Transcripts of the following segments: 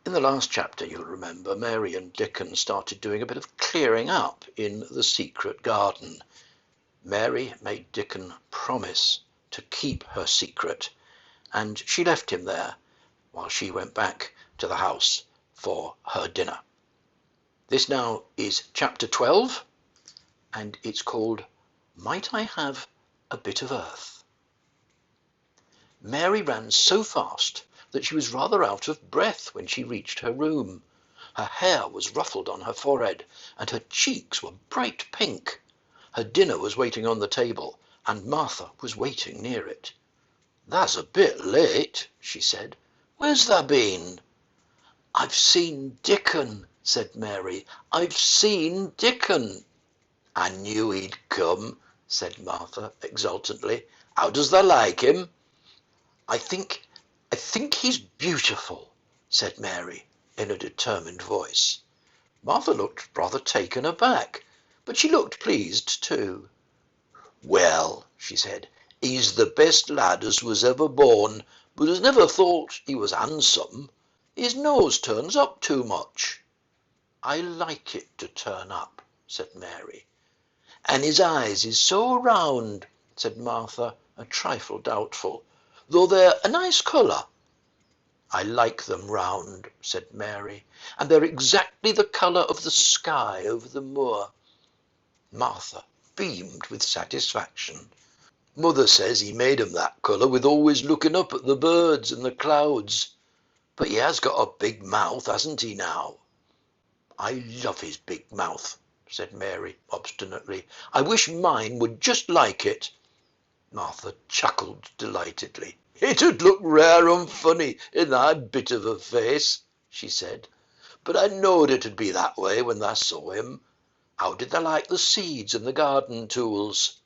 In the last chapter, you'll remember, Mary and Dickon started doing a bit of clearing up in the secret garden. Mary made Dickon promise to keep her secret, and she left him there while she went back to the house for her dinner. This now is chapter 12, and it's called Might I Have a Bit of Earth? Mary ran so fast that she was rather out of breath when she reached her room. Her hair was ruffled on her forehead, and her cheeks were bright pink. Her dinner was waiting on the table, and Martha was waiting near it. "That's a bit late," she said. "Where's thou been?" "I've seen Dickon," said Mary. "I've seen Dickon." "I knew he'd come," said Martha exultantly. "How does thou like him?" I think he's beautiful," said Mary in a determined voice. Martha looked rather taken aback, but she looked pleased too. "Well," she said, "he's the best lad as was ever born, but as never thought he was handsome. His nose turns up too much." "I like it to turn up," said Mary. "And his eyes is so round," said Martha, a trifle doubtful, "though they're a nice colour." "I like them round," said Mary, "and they're exactly the colour of the sky over the moor." Martha beamed with satisfaction. "Mother says he made 'em that colour with always looking up at the birds and the clouds. But he has got a big mouth, hasn't he now?" "I love his big mouth," said Mary obstinately. "I wish mine would just like it." Martha chuckled delightedly. "It'd look rare and funny in that bit of a face," she said. "But I knowed it'd be that way when I saw him. How did they like the seeds and the garden tools?"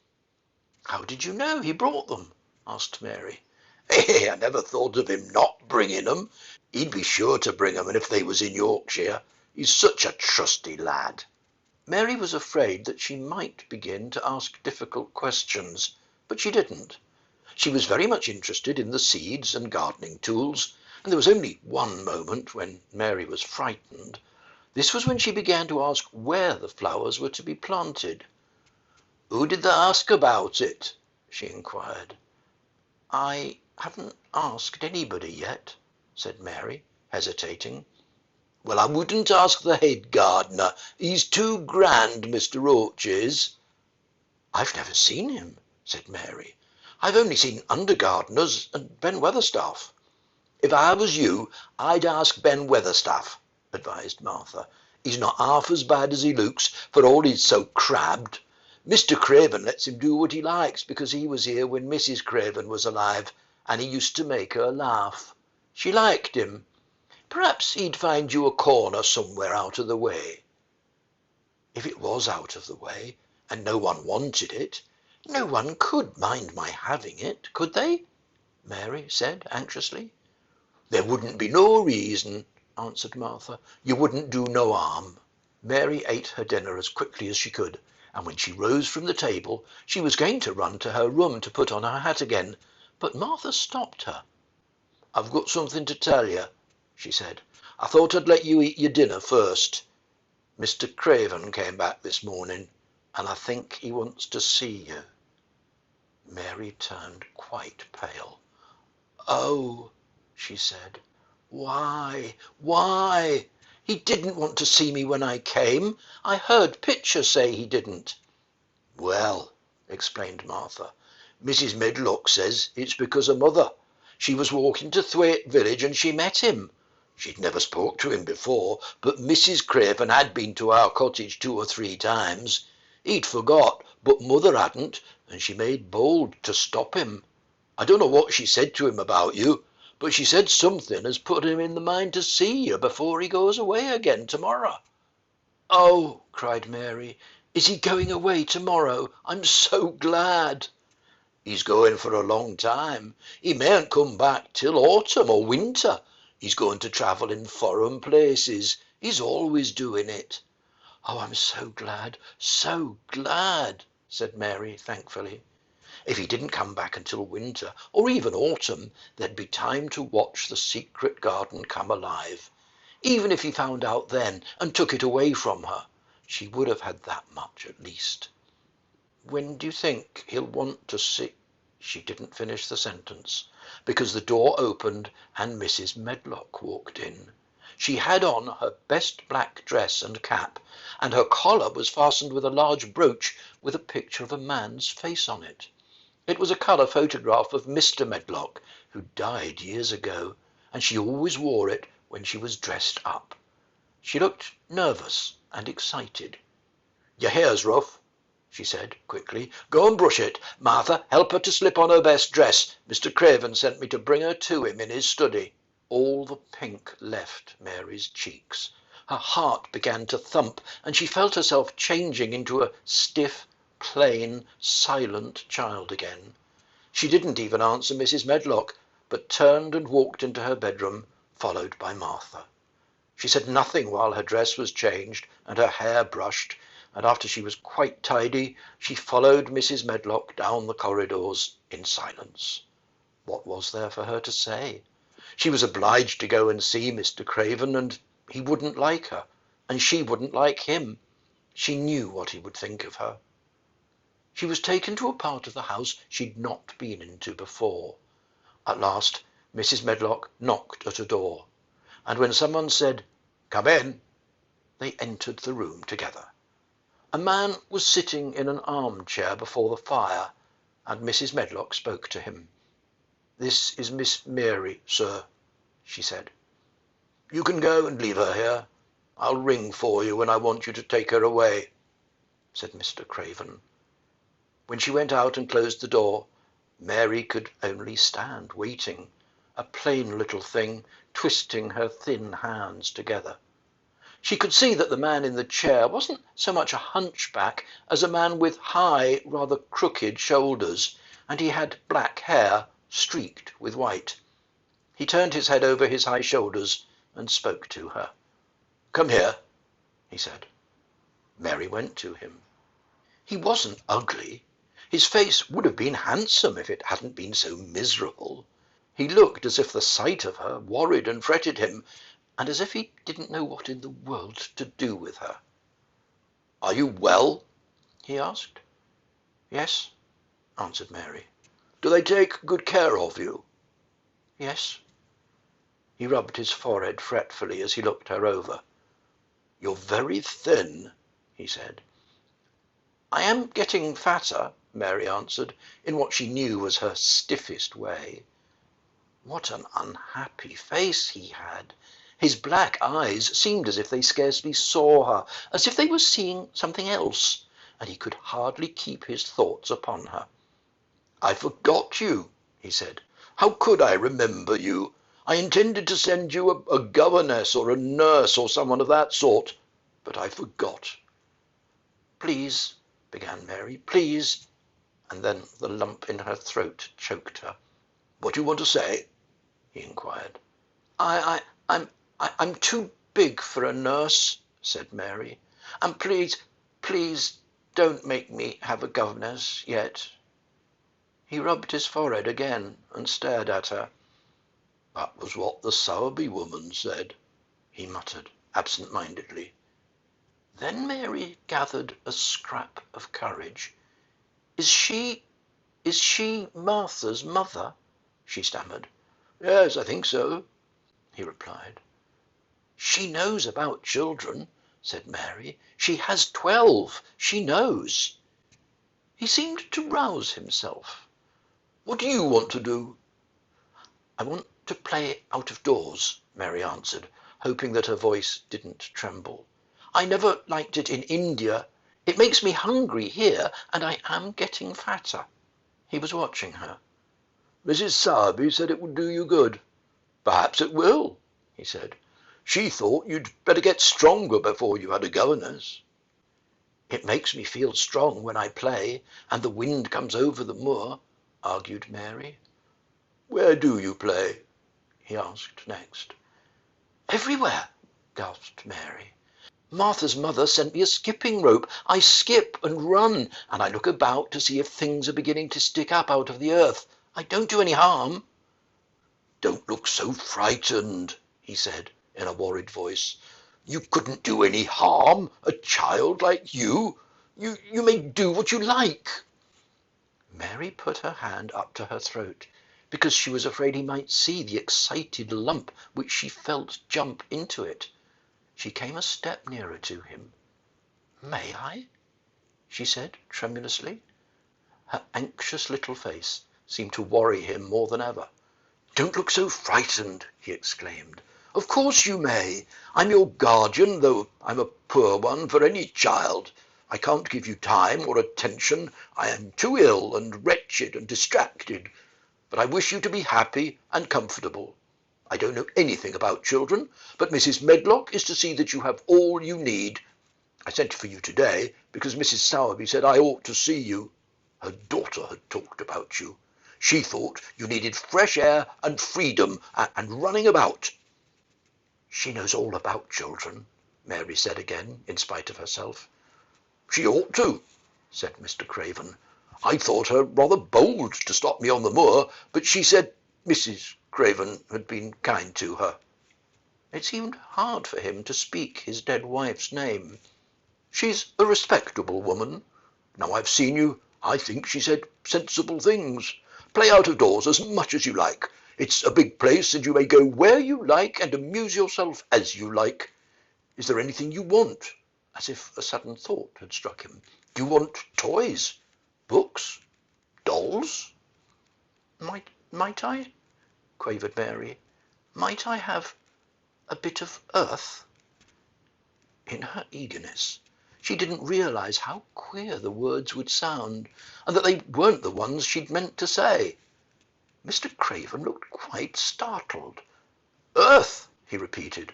"How did you know he brought them?" asked Mary. "I never thought of him not bringing 'em. He'd be sure to bring 'em if they was in Yorkshire. He's such a trusty lad." Mary was afraid that she might begin to ask difficult questions, but she didn't. She was very much interested in the seeds and gardening tools, and there was only one moment when Mary was frightened. This was when she began to ask where the flowers were to be planted. "Who did they ask about it?" she inquired. "I haven't asked anybody yet," said Mary, hesitating. "Well, I wouldn't ask the head gardener. He's too grand, Mr. Roach is." "I've never seen him," said Mary. "I've only seen under gardeners and Ben Weatherstaff." "If I was you, I'd ask Ben Weatherstaff," advised Martha. "He's not half as bad as he looks, for all he's so crabbed. Mr. Craven lets him do what he likes, because he was here when Mrs. Craven was alive, and he used to make her laugh. She liked him. Perhaps he'd find you a corner somewhere out of the way." "If it was out of the way, and no one wanted it, no one could mind my having it, could they?" Mary said anxiously. "There wouldn't be no reason," answered Martha. "You wouldn't do no harm." Mary ate her dinner as quickly as she could, and when she rose from the table she was going to run to her room to put on her hat again, but Martha stopped her. "I've got something to tell you," she said. "I thought I'd let you eat your dinner first. Mr. Craven came back this morning, and I think he wants to see you." Mary turned quite pale. "Oh," she said. Why? He didn't want to see me when I came. I heard Pitcher say he didn't." "Well," explained Martha, "Mrs. Medlock says it's because of mother. She was walking to Thwaite village and she met him. She'd never spoke to him before, but Mrs. Craven had been to our cottage 2 or 3 times. He'd forgot, but mother hadn't, and she made bold to stop him. I don't know what she said to him about you, but she said something has put him in the mind to see you before he goes away again tomorrow." "Oh," cried Mary, "is he going away tomorrow? I'm so glad." "He's going for a long time. He mayn't come back till autumn or winter. He's going to travel in foreign places. He's always doing it." "Oh, I'm so glad, said Mary thankfully. If he didn't come back until winter, or even autumn, there'd be time to watch the secret garden come alive. Even if he found out then and took it away from her, she would have had that much at least. When do you think he'll want to see? She didn't finish the sentence, because the door opened and Mrs. Medlock walked in. She had on her best black dress and cap, and her collar was fastened with a large brooch with a picture of a man's face on it. It was a colour photograph of Mr. Medlock, who died years ago, and she always wore it when she was dressed up. She looked nervous and excited. "Your hair's rough," she said quickly. "Go and brush it. Martha, help her to slip on her best dress. Mr. Craven sent me to bring her to him in his study." All the pink left Mary's cheeks. Her heart began to thump, and she felt herself changing into a stiff, plain, silent child again. She didn't even answer Mrs. Medlock, but turned and walked into her bedroom, followed by Martha. She said nothing while her dress was changed and her hair brushed, and after she was quite tidy, she followed Mrs. Medlock down the corridors in silence. What was there for her to say? She was obliged to go and see Mr. Craven, and he wouldn't like her, and she wouldn't like him. She knew what he would think of her. She was taken to a part of the house she'd not been into before. At last Mrs. Medlock knocked at a door, and when someone said, "Come in," they entered the room together. A man was sitting in an armchair before the fire, and Mrs. Medlock spoke to him. "This is Miss Mary, sir," she said. "You can go and leave her here. I'll ring for you when I want you to take her away," said Mr. Craven. When she went out and closed the door, Mary could only stand waiting, a plain little thing, twisting her thin hands together. She could see that the man in the chair wasn't so much a hunchback as a man with high, rather crooked shoulders, and he had black hair streaked with white. He turned his head over his high shoulders and spoke to her. "Come here," he said. Mary went to him. He wasn't ugly. His face would have been handsome if it hadn't been so miserable. He looked as if the sight of her worried and fretted him, and as if he didn't know what in the world to do with her. "Are you well?" he asked. "Yes," answered Mary. "Do they take good care of you?" "Yes." He rubbed his forehead fretfully as he looked her over. "You're very thin," he said. "I am getting fatter," Mary answered, in what she knew was her stiffest way. What an unhappy face he had! His black eyes seemed as if they scarcely saw her, as if they were seeing something else, and he could hardly keep his thoughts upon her. "I forgot you," he said. "How could I remember you? I intended to send you a governess or a nurse or someone of that sort, but I forgot." "Please," began Mary, "please," and then the lump in her throat choked her. "What do you want to say?" he inquired. I'm too big for a nurse," said Mary, "and please don't make me have a governess yet." He rubbed his forehead again and stared at her. "That was what the Sowerby woman said," he muttered absent-mindedly. Then Mary gathered a scrap of courage. Is she Martha's mother?" she stammered. "Yes, I think so," he replied. "She knows about children," said Mary. "She has 12. She knows." He seemed to rouse himself. "What do you want to do?" "I want to play out of doors," Mary answered, hoping that her voice didn't tremble. "I never liked it in India. It makes me hungry here, and I am getting fatter." He was watching her. "Mrs. Sowerby said it would do you good." "Perhaps it will," he said. "She thought you'd better get stronger before you had a governess." "It makes me feel strong when I play, and the wind comes over the moor," argued Mary. "Where do you play?" he asked next. "Everywhere," gasped Mary. "Martha's mother sent me a skipping rope. I skip and run, and I look about to see if things are beginning to stick up out of the earth. I don't do any harm." "Don't look so frightened," he said. in a worried voice. "You couldn't do any harm, a child like you. You may do what you like." Mary put her hand up to her throat, because she was afraid he might see the excited lump which she felt jump into it. She came a step nearer to him. "May I?" she said tremulously. Her anxious little face seemed to worry him more than ever. "Don't look so frightened," he exclaimed. "Of course you may. I'm your guardian, though I'm a poor one for any child. I can't give you time or attention. I am too ill and wretched and distracted. But I wish you to be happy and comfortable. I don't know anything about children, but Mrs. Medlock is to see that you have all you need. I sent for you today because Mrs. Sowerby said I ought to see you. Her daughter had talked about you. She thought you needed fresh air and freedom and running about." "She knows all about children," Mary said again, in spite of herself. "She ought to," said Mr. Craven. "I thought her rather bold to stop me on the moor, but she said Mrs. Craven had been kind to her." It seemed hard for him to speak his dead wife's name. "She's a respectable woman. Now I've seen you, I think she said sensible things. Play out of doors as much as you like. It's a big place, and you may go where you like and amuse yourself as you like. Is there anything you want?" As if a sudden thought had struck him. "Do you want toys? Books? Dolls?" Might I?" quavered Mary. "Might I have a bit of earth?" In her eagerness, she didn't realize how queer the words would sound, and that they weren't the ones she'd meant to say. Mr. Craven looked quite startled. "Earth?" he repeated.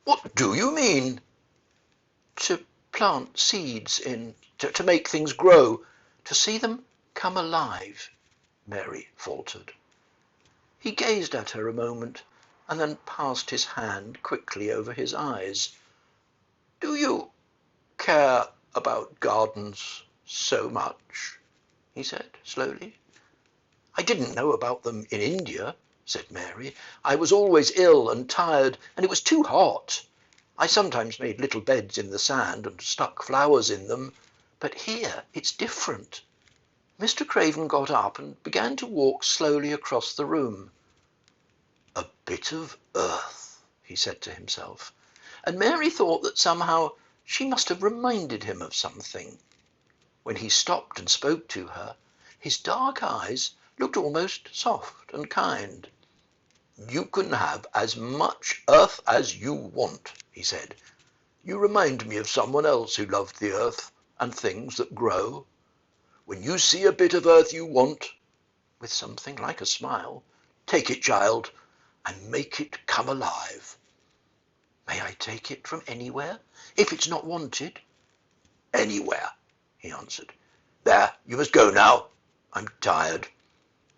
"What do you mean?" "To plant seeds in, to make things grow, to see them come alive," Mary faltered. He gazed at her a moment, and then passed his hand quickly over his eyes. "Do you care about gardens so much?" he said slowly. "I didn't know about them in India," said Mary. "I was always ill and tired, and it was too hot. I sometimes made little beds in the sand and stuck flowers in them, but here it's different." Mr. Craven got up and began to walk slowly across the room. "A bit of earth," he said to himself, and Mary thought that somehow she must have reminded him of something. When he stopped and spoke to her, his dark eyes looked almost soft and kind. "You can have as much earth as you want," he said. "You remind me of someone else who loved the earth and things that grow. When you see a bit of earth you want," with something like a smile, "take it, child, and make it come alive." "May I take it from anywhere, if it's not wanted?" "Anywhere," he answered. "There, you must go now. I'm tired."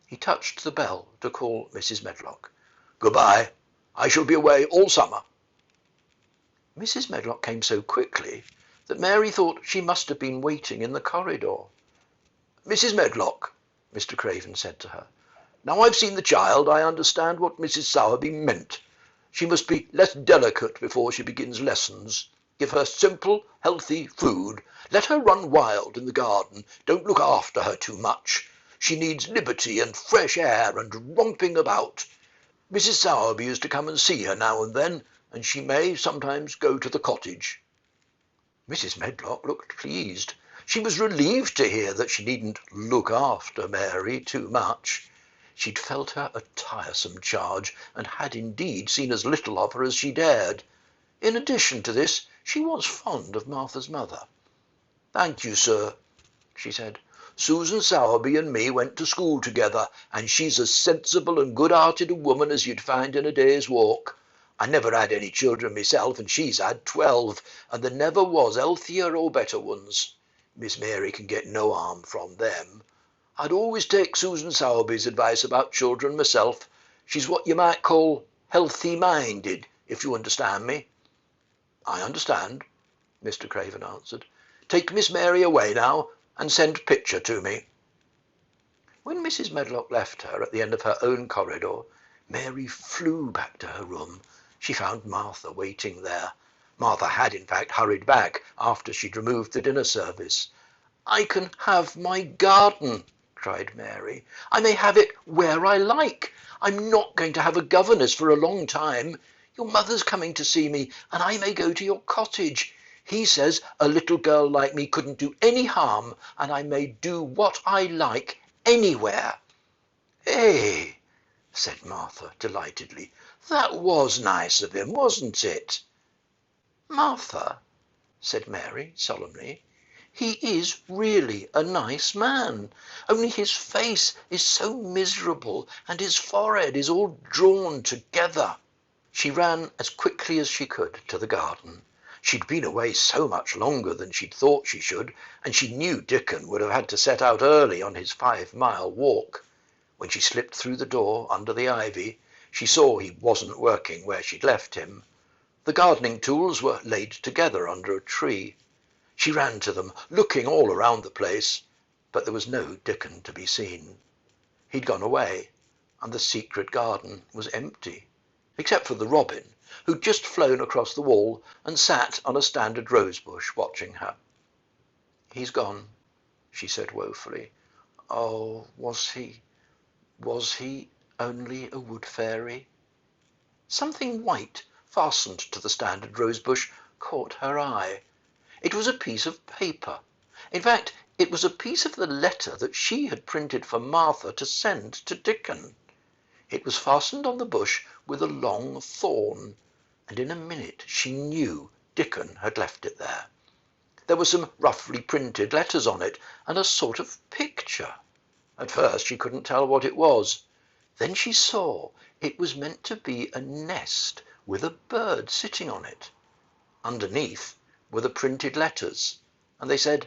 He touched the bell to call Mrs. Medlock. "Good-bye. I shall be away all summer." Mrs. Medlock came so quickly that Mary thought she must have been waiting in the corridor. "Mrs. Medlock," Mr. Craven said to her, "now I've seen the child, I understand what Mrs. Sowerby meant. She must be less delicate before she begins lessons. Give her simple, healthy food. Let her run wild in the garden. Don't look after her too much. She needs liberty and fresh air and romping about. Mrs. Sowerby is to come and see her now and then, and she may sometimes go to the cottage." Mrs. Medlock looked pleased. She was relieved to hear that she needn't look after Mary too much. She'd felt her a tiresome charge, and had indeed seen as little of her as she dared. In addition to this, she was fond of Martha's mother. "Thank you, sir," she said. "Susan Sowerby and me went to school together, and she's as sensible and good-hearted a woman as you'd find in a day's walk. I never had any children myself, and she's had 12, and there never was healthier or better ones. Miss Mary can get no harm from them. I'd always take Susan Sowerby's advice about children myself. She's what you might call healthy-minded, if you understand me." "I understand," Mr. Craven answered. "Take Miss Mary away now, and send Pitcher to me." When Mrs. Medlock left her at the end of her own corridor, Mary flew back to her room. She found Martha waiting there. Martha had, in fact, hurried back after she'd removed the dinner service. "I can have my garden," cried Mary. "I may have it where I like. I'm not going to have a governess for a long time. Your mother's coming to see me, and I may go to your cottage. He says a little girl like me couldn't do any harm, and I may do what I like anywhere." "Eh?" said Martha delightedly. "That was nice of him, wasn't it?" "Martha," said Mary solemnly, "he is really a nice man, only his face is so miserable, and his forehead is all drawn together." She ran as quickly as she could to the garden. She'd been away so much longer than she'd thought she should, and she knew Dickon would have had to set out early on his 5-mile walk. When she slipped through the door under the ivy, she saw he wasn't working where she'd left him. The gardening tools were laid together under a tree. She ran to them, looking all around the place, but there was no Dickon to be seen. He'd gone away, and the secret garden was empty, except for the robin, who'd just flown across the wall and sat on a standard rosebush watching her. "He's gone," she said woefully. "Oh, was he only a wood fairy?" Something white fastened to the standard rosebush caught her eye. It was a piece of paper. In fact, it was a piece of the letter that she had printed for Martha to send to Dickon. It was fastened on the bush with a long thorn, and in a minute she knew Dickon had left it there. There were some roughly printed letters on it, and a sort of picture. At first she couldn't tell what it was. Then she saw it was meant to be a nest with a bird sitting on it. Underneath were the printed letters, and they said,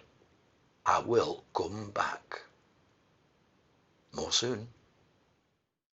"I will come back." More soon.